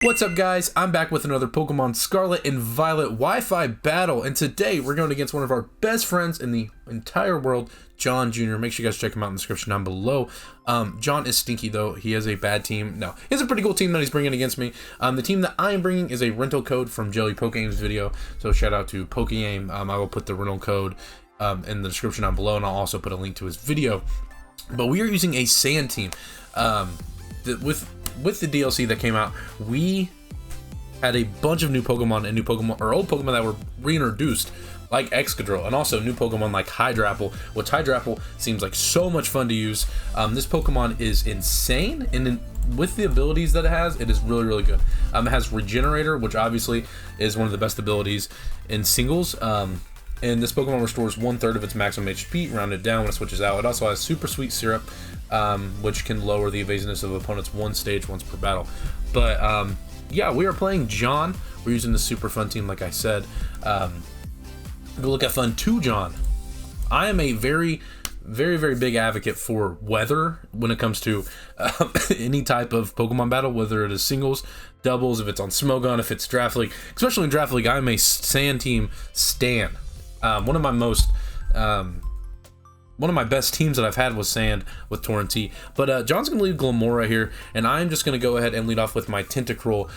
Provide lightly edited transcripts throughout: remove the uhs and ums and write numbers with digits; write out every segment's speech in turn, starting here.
What's up guys, I'm back with another Pokemon Scarlet and Violet Wi-Fi battle, and today we're going against one of our best friends in the entire world, John Jr. Make sure you guys check him out in the description down below. John is stinky though, he has a bad team. No, he has a pretty cool team that he's bringing against me. The team that I am bringing is a rental code from Jelly Pokeaim's video, so shout out to Pokeaim. I will put the rental code in the description down below, and I'll also put a link to his video. But we are using a sand team. With the DLC that came out, we had a bunch of new Pokemon and old Pokemon that were reintroduced, like Excadrill, and also new Pokemon like Hydrapple, which Hydrapple seems like so much fun to use. This Pokemon is insane, and with the abilities that it has, it is really good. It has Regenerator, which obviously is one of the best abilities in singles. And this Pokemon restores 1/3 of its maximum HP, rounded down when it switches out. It also has Super Sweet Syrup, which can lower the evasiveness of opponents one stage once per battle. But yeah, we are playing John. We're using the super fun team, like I said. Go look at fun to John. I am a very big advocate for weather when it comes to any type of Pokemon battle, whether it is singles, doubles, if it's on Smogon, if it's Draft League. Especially in Draft League, I'm a sand team stan. One of my best teams that I've had was Sand with Torrentee. But John's going to leave Glimmora here, and I'm just going to go ahead and lead off with my Tentacruel.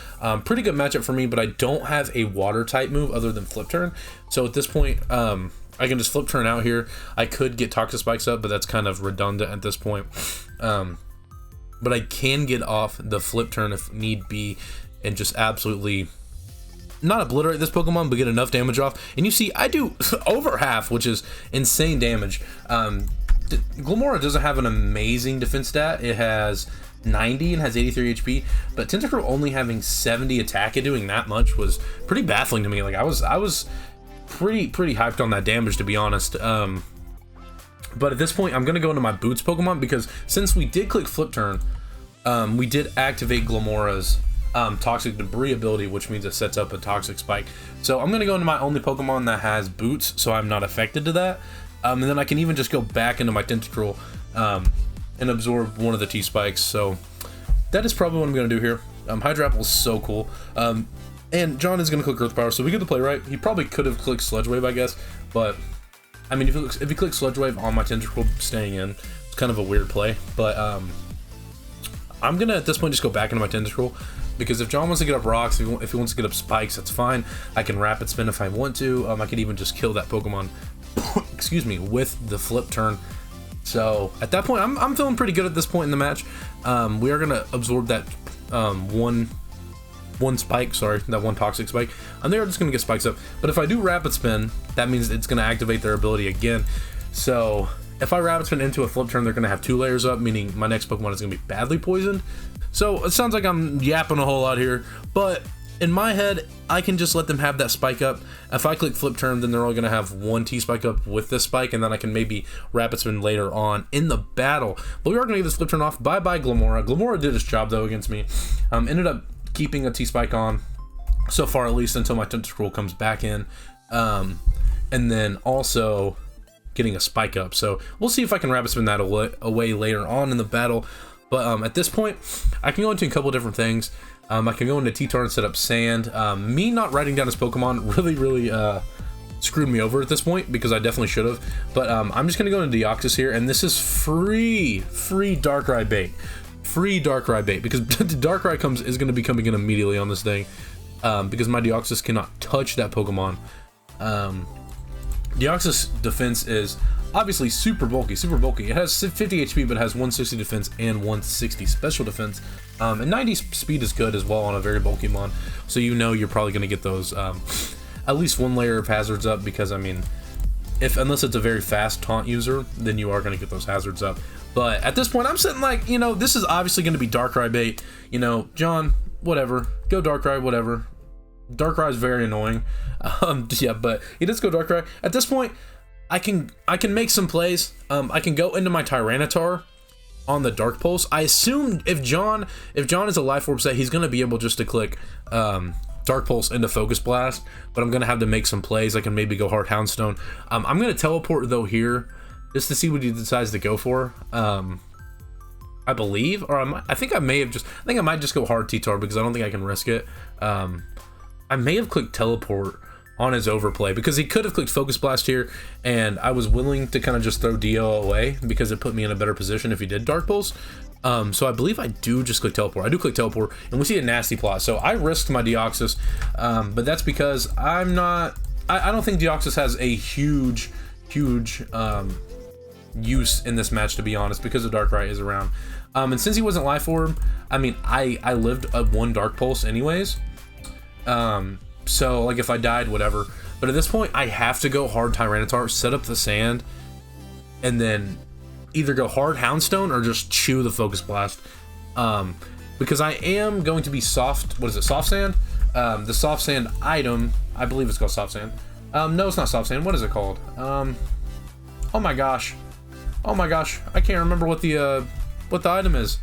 Pretty good matchup for me, but I don't have a water type move other than Flip Turn. So at this point, I can just Flip Turn out here. I could get Toxic Spikes up, but that's kind of redundant at this point. But I can get off the Flip Turn if need be, and just absolutely not obliterate this Pokemon, but get enough damage off. And you see, I do over half, which is insane damage. Glimmora doesn't have an amazing defense stat. It has 90 and has 83 HP, but Tentacruel only having 70 attack and doing that much was pretty baffling to me. Like I was pretty hyped on that damage, to be honest. But at this point, I'm gonna go into my Boots Pokemon, because since we did click Flip Turn, we did activate Glimmora's Toxic Debris ability, which means it sets up a Toxic Spike. So I'm gonna go into my only Pokemon that has Boots, so I'm not affected to that. And then I can even just go back into my Tentacruel and absorb one of the T-Spikes. So that is probably what I'm gonna do here. Hydrapple is so cool. And John is gonna click Earth Power, so we get the play right. He probably could have clicked Sludge Wave, I guess, but I mean, if he clicks Sludge Wave on my Tentacruel staying in, it's kind of a weird play. But I'm gonna at this point just go back into my Tentacruel, because if John wants to get up rocks, if he wants to get up spikes, that's fine. I can Rapid Spin if I want to. I could even just kill that Pokemon, excuse me, with the Flip Turn. So at that point, I'm feeling pretty good at this point in the match. We are gonna absorb that one spike, sorry, that one Toxic Spike, and they're just gonna get spikes up. But if I do Rapid Spin, that means it's gonna activate their ability again. So if I Rapid Spin into a Flip Turn, they're gonna have 2 layers up, meaning my next Pokemon is gonna be badly poisoned. So it sounds like I'm yapping a whole lot here, but in my head, I can just let them have that spike up. If I click Flip Turn, then they're all gonna have 1 T-Spike up with this spike, and then I can maybe Rapid Spin later on in the battle. But we are gonna get this Flip Turn off. Bye-bye Glimmora. Glimmora did its job though against me. Ended up keeping a T-Spike on, so far at least, until my Tentacruel comes back in. And then also getting a spike up. So we'll see if I can Rapid Spin that away later on in the battle. But at this point, I can go into a couple different things. I can go into T-Tar and set up Sand. Me not writing down his Pokemon really screwed me over at this point, because I definitely should have. But I'm just going to go into Deoxys here, and this is free Darkrai bait. Free Darkrai bait, because Darkrai is going to be coming in immediately on this thing, because my Deoxys cannot touch that Pokemon. Deoxys defense is obviously super bulky. It has 50 HP, but it has 160 defense and 160 special defense. And 90 speed is good as well on a very bulky mon. So you know you're probably going to get those at least 1 layer of hazards up, because I mean, unless it's a very fast taunt user, then you are going to get those hazards up. But at this point, I'm sitting like, you know, this is obviously going to be Darkrai bait. You know, John, whatever, go Darkrai, whatever. Darkrai is very annoying. Yeah, but he does go Darkrai. At this point, I can make some plays. I can go into my Tyranitar on the Dark Pulse. I assume if John is a Life Orb set, he's gonna be able just to click Dark Pulse into Focus Blast, but I'm gonna have to make some plays. I can maybe go Hard Houndstone. I'm gonna teleport though here, just to see what he decides to go for. I believe, or I think I might just go hard T-Tar because I don't think I can risk it. I may have clicked teleport on his overplay because he could have clicked focus blast here, and I was willing to kind of just throw Dio away because it put me in a better position if he did Dark Pulse. So I believe I do just click teleport. I do click teleport, and we see a nasty plot. So I risked my Deoxys, but that's because I don't think Deoxys has a huge use in this match, to be honest, because the Darkrai is around. And since he wasn't Life Orb, I mean, I lived a 1 Dark Pulse anyways. So like if I died, whatever. But at this point, I have to go hard Tyranitar, set up the sand, and then either go hard Houndstone or just chew the Focus Blast. Because I am going to be soft, what is it, Soft Sand? The Soft Sand item, I believe it's called Soft Sand. No, it's not Soft Sand. What is it called? Oh my gosh, I can't remember what the item is.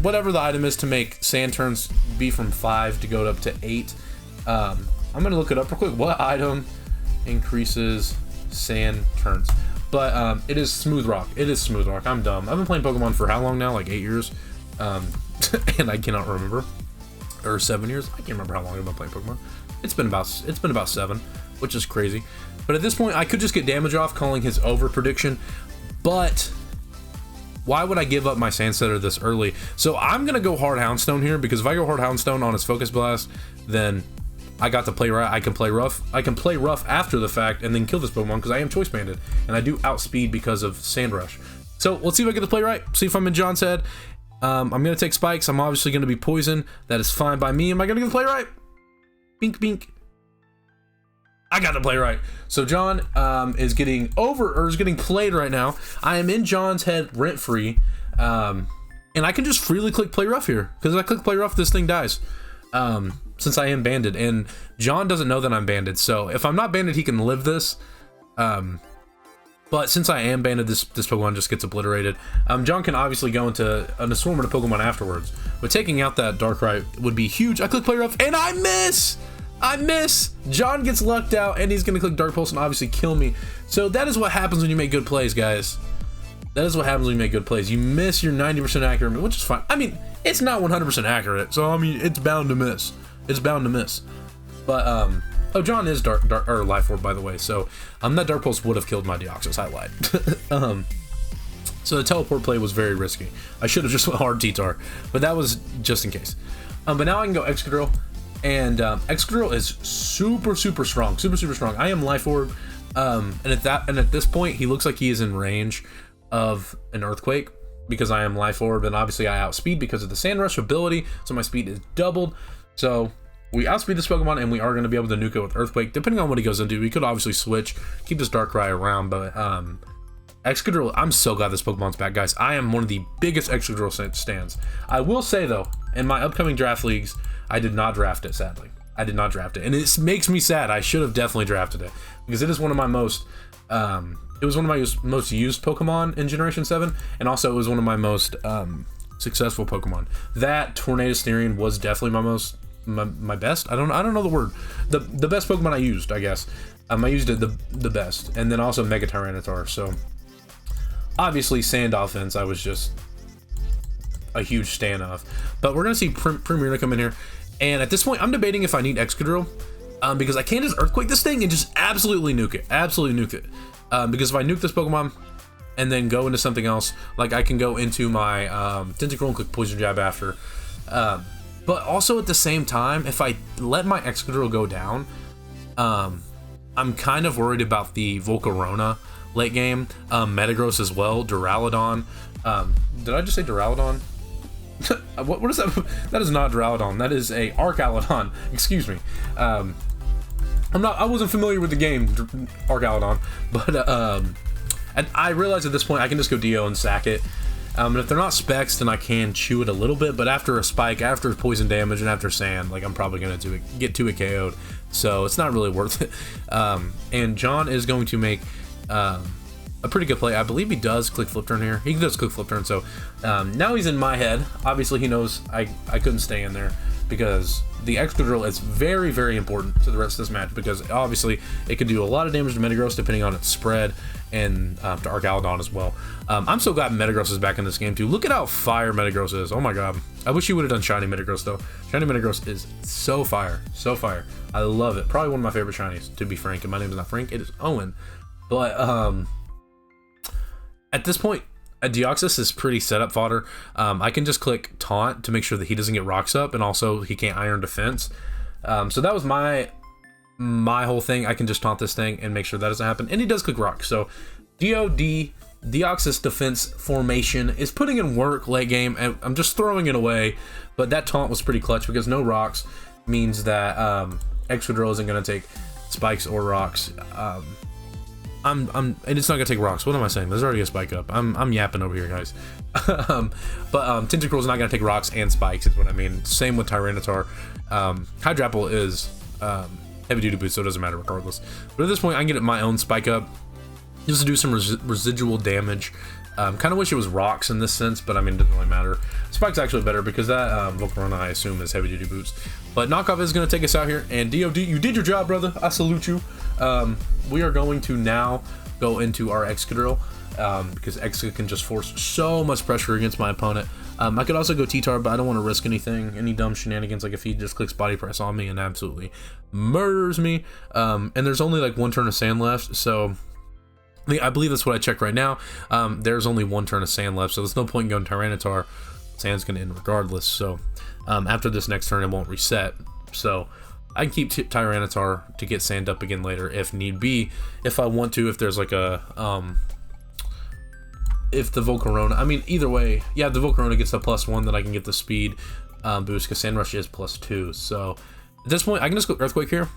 Whatever the item is to make sand turns be from 5 to go up to 8. I'm gonna look it up real quick. What item increases sand turns? But it is Smooth Rock. It is Smooth Rock. I'm dumb. I've been playing Pokemon for how long now? Like 8 years, and I cannot remember. Or 7 years. I can't remember how long I've been playing Pokemon. It's been about 7, which is crazy. But at this point, I could just get damage off calling his over prediction, but why would I give up my Sand Setter this early? So I'm gonna go hard Houndstone here, because if I go hard Houndstone on his Focus Blast, then I got to play right. I can play rough. I can play rough after the fact and then kill this Pokemon because I am Choice Banded and I do outspeed because of Sand Rush. So let's see if I get to play right. See if I'm in John's head. I'm gonna take spikes. I'm obviously gonna be poison. That is fine by me. Am I gonna get to play right? Bink bink. I got to play right. So John is getting played right now. I am in John's head rent free, and I can just freely click play rough here because if I click play rough, this thing dies. Since I am banded, and John doesn't know that I'm banded. So if I'm not banded, he can live this. But since I am banded, this Pokemon just gets obliterated. John can obviously go into an assortment of Pokemon afterwards, but taking out that Darkrai would be huge. I click play rough, and I miss. John gets lucked out, and he's gonna click Dark Pulse and obviously kill me. So that is what happens when you make good plays, guys. That is what happens when you make good plays. You miss your 90% accurate, which is fine. I mean, it's not 100% accurate, so I mean, it's bound to miss. It's bound to miss. But oh, John is dark or Life Orb, by the way. So that Dark Pulse would have killed my Deoxys. I lied. So the teleport play was very risky. I should have just went hard T-Tar, but that was just in case. But now I can go Excadrill. And Excadrill is super strong, super strong. I am Life Orb, and at this point he looks like he is in range of an Earthquake because I am Life Orb, and obviously I outspeed because of the Sand Rush ability, so my speed is doubled. So we outspeed this Pokemon, and we are going to be able to nuke it with Earthquake, depending on what he goes into. We could obviously switch, keep this Darkrai around, but Excadrill, I'm so glad this Pokemon's back, guys. I am one of the biggest Excadrill stands. I will say though, in my upcoming draft leagues, I did not draft it, sadly. I did not draft it, and it makes me sad. I should have definitely drafted it because it is one of my most it was one of my most used Pokemon in Generation 7, and also it was one of my most successful Pokemon. That Tornado Styrian was definitely my best. I don't know the word. The best Pokemon I used, I guess. I used it the best, and then also Mega Tyranitar. So obviously Sand Offense, I was just a huge stan of. But we're gonna see Premier come in here, and at this point I'm debating if I need Excadrill, because I can't just Earthquake this thing and just absolutely nuke it, because if I nuke this Pokemon and then go into something else, like I can go into my Tentacruel and click Poison Jab after, but also at the same time, if I let my Excadrill go down, I'm kind of worried about the Volcarona late game, Metagross as well, Duraludon. Did I just say Duraludon? What is that? That is not Duraludon. That is a Arcaludon. Excuse me. I wasn't familiar with the game Arcaludon, but and I realize at this point I can just go Dio and sack it. And if they're not specs, then I can chew it a little bit. But after a spike, after poison damage, and after sand, like I'm probably gonna get to it KO'd. So it's not really worth it. And John is going to make a pretty good play. I believe he does click Flip Turn here. He does click Flip Turn, so now he's in my head. Obviously he knows I couldn't stay in there. because the Excadrill is very, very important to the rest of this match, because obviously it can do a lot of damage to Metagross depending on its spread, and to Archaludon as well. I'm so glad Metagross is back in this game too. Look at how fire Metagross is. Oh my god. I wish you would have done Shiny Metagross though. Shiny Metagross is so fire. So fire. I love it. Probably one of my favorite shinies, to be frank. And my name is not Frank, it is Owen. But at this point, Deoxys is pretty setup fodder. I can just click Taunt to make sure that he doesn't get rocks up, and also he can't Iron Defense. So that was my whole thing. I can just taunt this thing and make sure that doesn't happen. And he does click rock. So DOD, Deoxys defense formation, is putting in work late game, and I'm just throwing it away. But that taunt was pretty clutch, because no rocks means that Excadrill isn't going to take spikes or rocks. And it's not gonna take rocks. What am I saying? There's already a spike up. I'm yapping over here, guys. But Tentacruel's not gonna take rocks and spikes, is what I mean. Same with Tyranitar. Hydrapple is heavy duty boost, so it doesn't matter regardless. But at this point, I can get my own spike up just to do some residual damage. Kind of wish it was rocks in this sense, but I mean, it doesn't really matter. Spike's actually better, because that Volcarona, I assume, is heavy duty boost. But Knockoff is going to take us out here, and DOD, you did your job, brother. I salute you. We are going to now go into our Excadrill, because Exa can just force so much pressure against my opponent. I could also go T-Tar, but I don't want to risk anything, any dumb shenanigans, like if he just clicks Body Press on me and absolutely murders me. And there's only like one turn of sand left, so I believe that's what I checked right now. There's only one turn of sand left, so there's no point in going Tyranitar. Sand's going to end regardless, so after this next turn, it won't reset. So I can keep Tyranitar to get sand up again later if need be, if I want to, if there's like a, if the Volcarona, I mean, either way, yeah, the Volcarona gets the +1, then I can get the speed boost, because Sand Rush is +2. So at this point, I can just go Earthquake here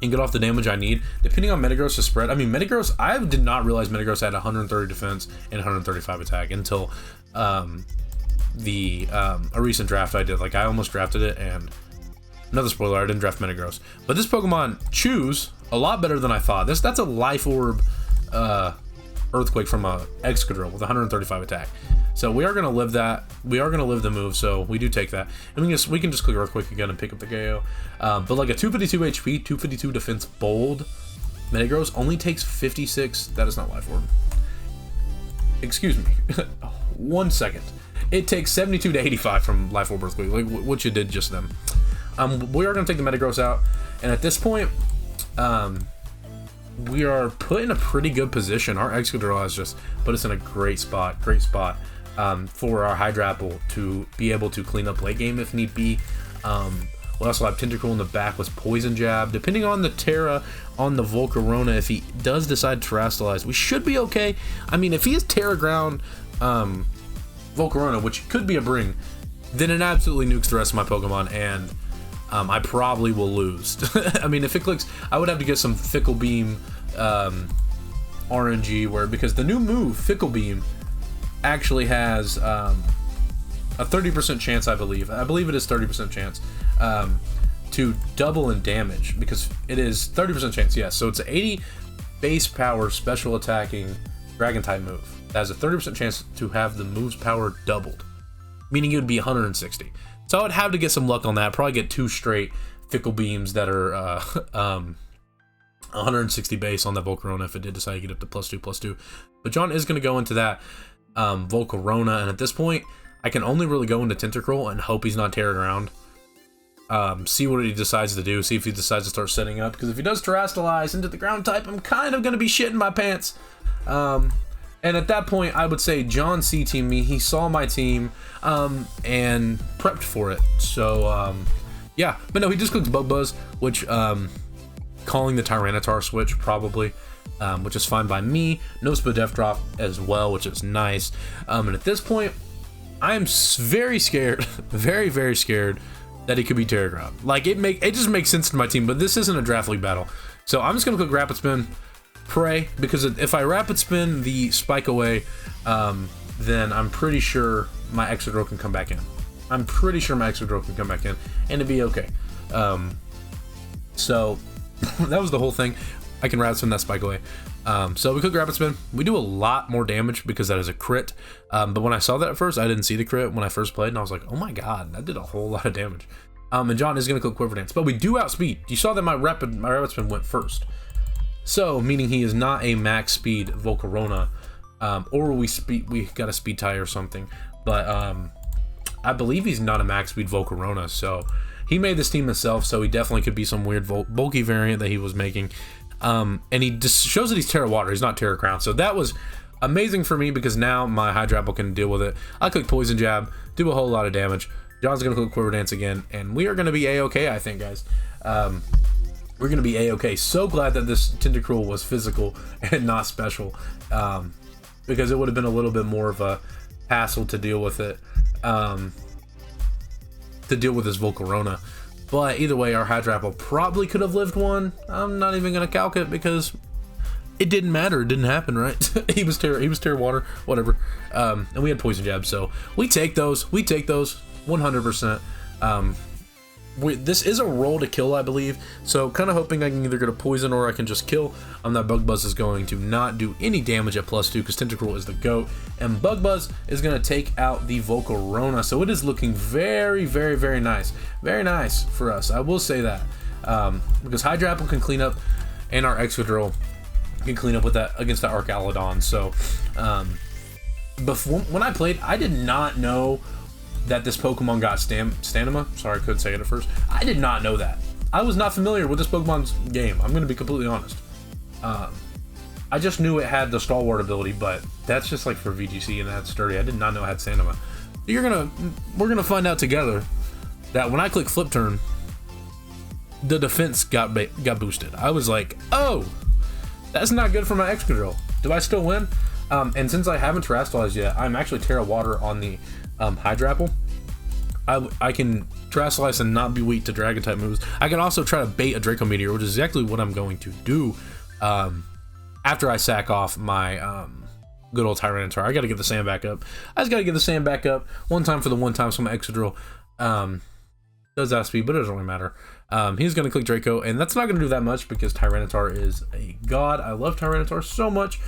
and get off the damage I need, depending on Metagross' spread. I mean, Metagross, I did not realize Metagross had 130 defense and 135 attack until a recent draft I did. Like, I almost drafted it, and another spoiler, I didn't draft Metagross. But this Pokemon chews a lot better than I thought. That's a Life Orb Earthquake from a Excadrill with 135 attack. So we are going to live that. We are going to live the move, so we do take that. And we can just click Earthquake again and pick up the KO. But like a 252 HP, 252 defense bold Metagross only takes 56. That is not Life Orb. Excuse me. 1 second. It takes 72 to 85 from Life Orb Earthquake, like what you did just then. We are going to take the Metagross out, and at this point, we are put in a pretty good position. Our Excadrill has just put us in a great spot for our Hydrapple to be able to clean up late game if need be. We also have Tentacruel in the back with Poison Jab. Depending on the Terra on the Volcarona, if he does decide to Terrastalize, we should be okay. I mean, if he is Terra Ground Volcarona, which could be a bring, then it absolutely nukes the rest of my Pokemon, and I probably will lose. I mean, if it clicks, I would have to get some Fickle Beam RNG, because the new move, Fickle Beam, actually has a 30% chance, I believe it is 30% chance to double in damage, because it is 30% chance, yes. So it's an 80 base power special attacking Dragon type move that has a 30% chance to have the move's power doubled, meaning it would be 160. So I would have to get some luck on that. Probably get 2 straight Fickle Beams that are 160 base on that Volcarona if it did decide to get up to +2/+2. But John is going to go into that Volcarona, and at this point, I can only really go into Tentacruel and hope he's not Terra Ground. See what he decides to do. See if he decides to start setting up. Because if he does Terrastalize into the ground type, I'm kind of going to be shitting my pants. And at that point, I would say John C-teamed me. He saw my team and prepped for it. So, yeah. But no, he just clicked Bug Buzz, which, calling the Tyranitar switch, probably, which is fine by me. No Spadef Drop as well, which is nice. And at this point, I am very scared, very, very scared that he could be Terra Ground. Like, it just makes sense to my team, but this isn't a Draft League battle. So I'm just going to click Rapid Spin. Pray, because if I Rapid Spin the Spike away, then I'm pretty sure my Excadrill can come back in. I'm pretty sure my Excadrill can come back in, and it'd be okay. So that was the whole thing. I can Rapid Spin that Spike away. So we click Rapid Spin. We do a lot more damage because that is a crit. But when I saw that at first, I didn't see the crit when I first played, and I was like, oh my god, that did a whole lot of damage. And John is going to click Quiver Dance, but we do outspeed. You saw that my rapid spin went first, so meaning he is not a max speed Volcarona, or we got a speed tie or something. But I believe he's not a max speed Volcarona, so he made this team himself. So he definitely could be some weird bulky variant that he was making. And he just shows that he's Terra Water. He's not Terra Crown. So that was amazing for me because now my Hydrapple can deal with it. I click Poison Jab, do a whole lot of damage. John's going to click Quiver Dance again, and we are going to be A-okay, I think, guys. We're going to be A-okay. So glad that this Tentacruel was physical and not special, because it would have been a little bit more of a hassle to deal with it, to deal with this Volcarona. But either way, our Hydrapple probably could have lived one. I'm not even going to calc it because it didn't matter. It didn't happen, right? he was Terra Water, whatever. And we had Poison Jab, so we take those. 100%. This is a roll to kill, I believe, so kind of hoping I can either get a poison or I can just kill. That Bug Buzz is going to not do any damage at +2 because Tentacruel is the GOAT, and Bug Buzz is going to take out the Volcarona. So it is looking very, very, very nice. Very nice for us, I will say that, because Hydrapple can clean up, and our Excadrill can clean up with that against the Archaludon. So before, when I played, I did not know that this Pokemon got stamina. Sorry, I couldn't say it at first. I did not know that. I was not familiar with this Pokemon's game. I'm going to be completely honest. I just knew it had the Stalwart ability, but that's just like for VGC and that's sturdy. I did not know it had stamina. We're gonna find out together that when I click Flip Turn, the defense got boosted. I was like, oh, that's not good for my Excadrill. Do I still win? And since I haven't Terastallized yet, I'm actually Terra Water on the Hydrapple. I can Terastallize and not be weak to Dragon type moves. I can also try to bait a Draco Meteor, which is exactly what I'm going to do after I sack off my good old Tyranitar. I got to get the sand back up. I just got to get the sand back up one time for the one time, so my Excadrill does outspeed, but it doesn't really matter. He's going to click Draco, and that's not going to do that much because Tyranitar is a god. I love Tyranitar so much.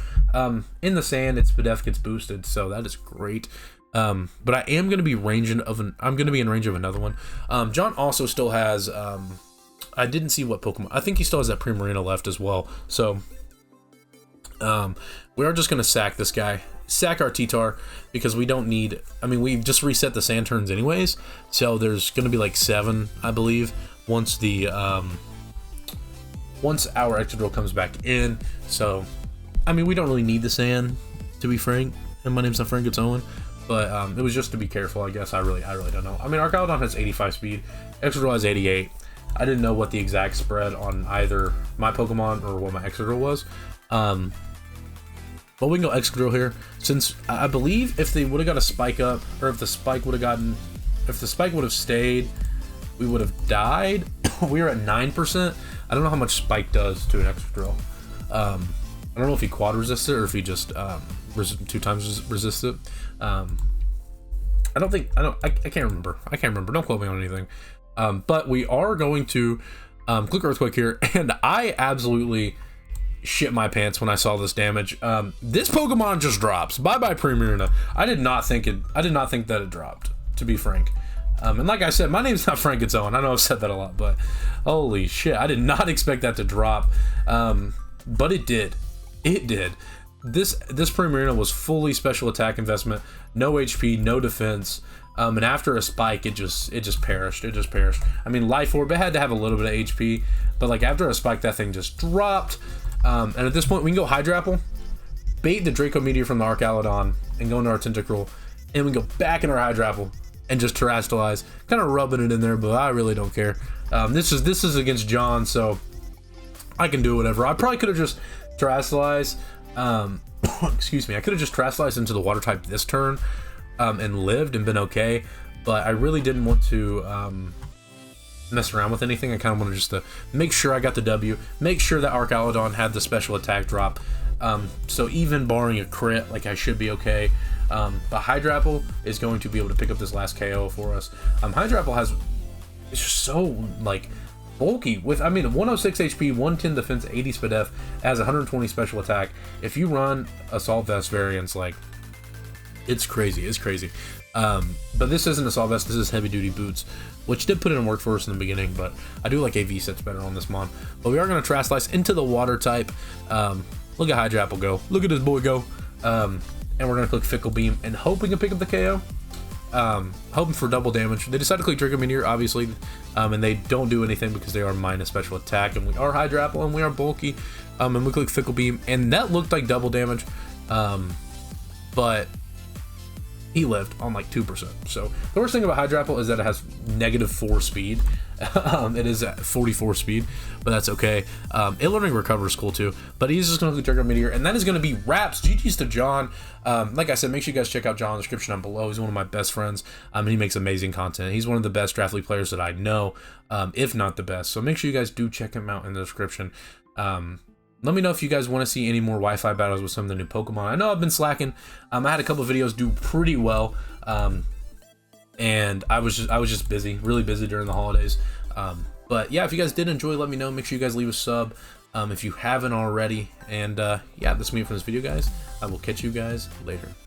In the sand, its Spadef gets boosted, so that is great. But I am going to be in range of another one. John also still has, I didn't see what Pokemon, I think he still has that Primarina left as well. So, we are just going to sack this guy, sack our T-Tar, because we don't need, I mean, we just reset the sand turns anyways. So there's going to be like 7, I believe, once the, once our Excadrill comes back in. So, I mean, we don't really need the sand, to be frank. And my name's not Frank, it's Owen. But it was just to be careful, I guess. I really don't know. I mean, Archaludon has 85 speed. Excadrill has 88. I didn't know what the exact spread on either my Pokemon or what my Excadrill was. But we can go Excadrill here. Since I believe if they would have got a spike up, or if the spike would have stayed, we would have died. We are at 9%. I don't know how much spike does to an Excadrill. I don't know if he quad resists it or if he just 2 times resist it. I can't remember. Don't quote me on anything. But we are going to click Earthquake here, and I absolutely shit my pants when I saw this damage. This Pokemon just drops. Bye bye Primarina. I did not think that it dropped, to be frank. And like I said, my name's not Frank, it's Owen. I know I've said that a lot, but holy shit, I did not expect that to drop. But it did. It did. This Primarina was fully special attack investment, no HP, no defense, and after a spike, it just perished. I mean, Life Orb, it had to have a little bit of HP, but like after a spike, that thing just dropped. And at this point, we can go Hydrapple, bait the Draco Meteor from the Archaludon, and go into our Tentacruel, and we go back in our Hydrapple and just Terastallize, kind of rubbing it in there, but I really don't care. This is against John, so I can do whatever. I probably could have just Terastallized. Excuse me, I could have just Terastallized into the water type this turn and lived and been okay, but I really didn't want to mess around with anything. I kind of wanted just to make sure I got the W, make sure that Archaludon had the special attack drop, so even barring a crit, like I should be okay. But Hydrapple is going to be able to pick up this last KO for us. Hydrapple has, it's just so like bulky with, I mean, 106 HP, 110 defense, 80 speed F, has 120 special attack. If you run assault vest variants, like, it's crazy. It's crazy. But this isn't assault vest. This is heavy duty boots, which did put in work for us in the beginning. But I do like AV sets better on this mon. But we are going to Trash Slice into the water type. Look at Hydrapple go. Look at this boy go. And we're going to click Fickle Beam and hope we can pick up the KO. Hoping for double damage. They decided to click Trigger Meteor, obviously, and they don't do anything because they are minus special attack, and we are Hydrapple and we are bulky, and we click Fickle Beam, and that looked like double damage, but he lived on like 2%. So the worst thing about Hydrapple is that it has -4 speed. It is at 44 speed, but that's okay. It learning recover is cool too, but he's just going to trigger Meteor, and that is going to be wraps. GG's to John. Like I said, make sure you guys check out John in the description down below. He's one of my best friends, and he makes amazing content. He's one of the best Draft League players that I know, if not the best. So make sure you guys do check him out in the description. Let me know if you guys want to see any more Wi-Fi battles with some of the new Pokemon. I know I've been slacking. I had a couple of videos do pretty well, and I was just busy, really busy during the holidays. But yeah, if you guys did enjoy, let me know. Make sure you guys leave a sub if you haven't already. And yeah, that's me for this video, guys. I will catch you guys later.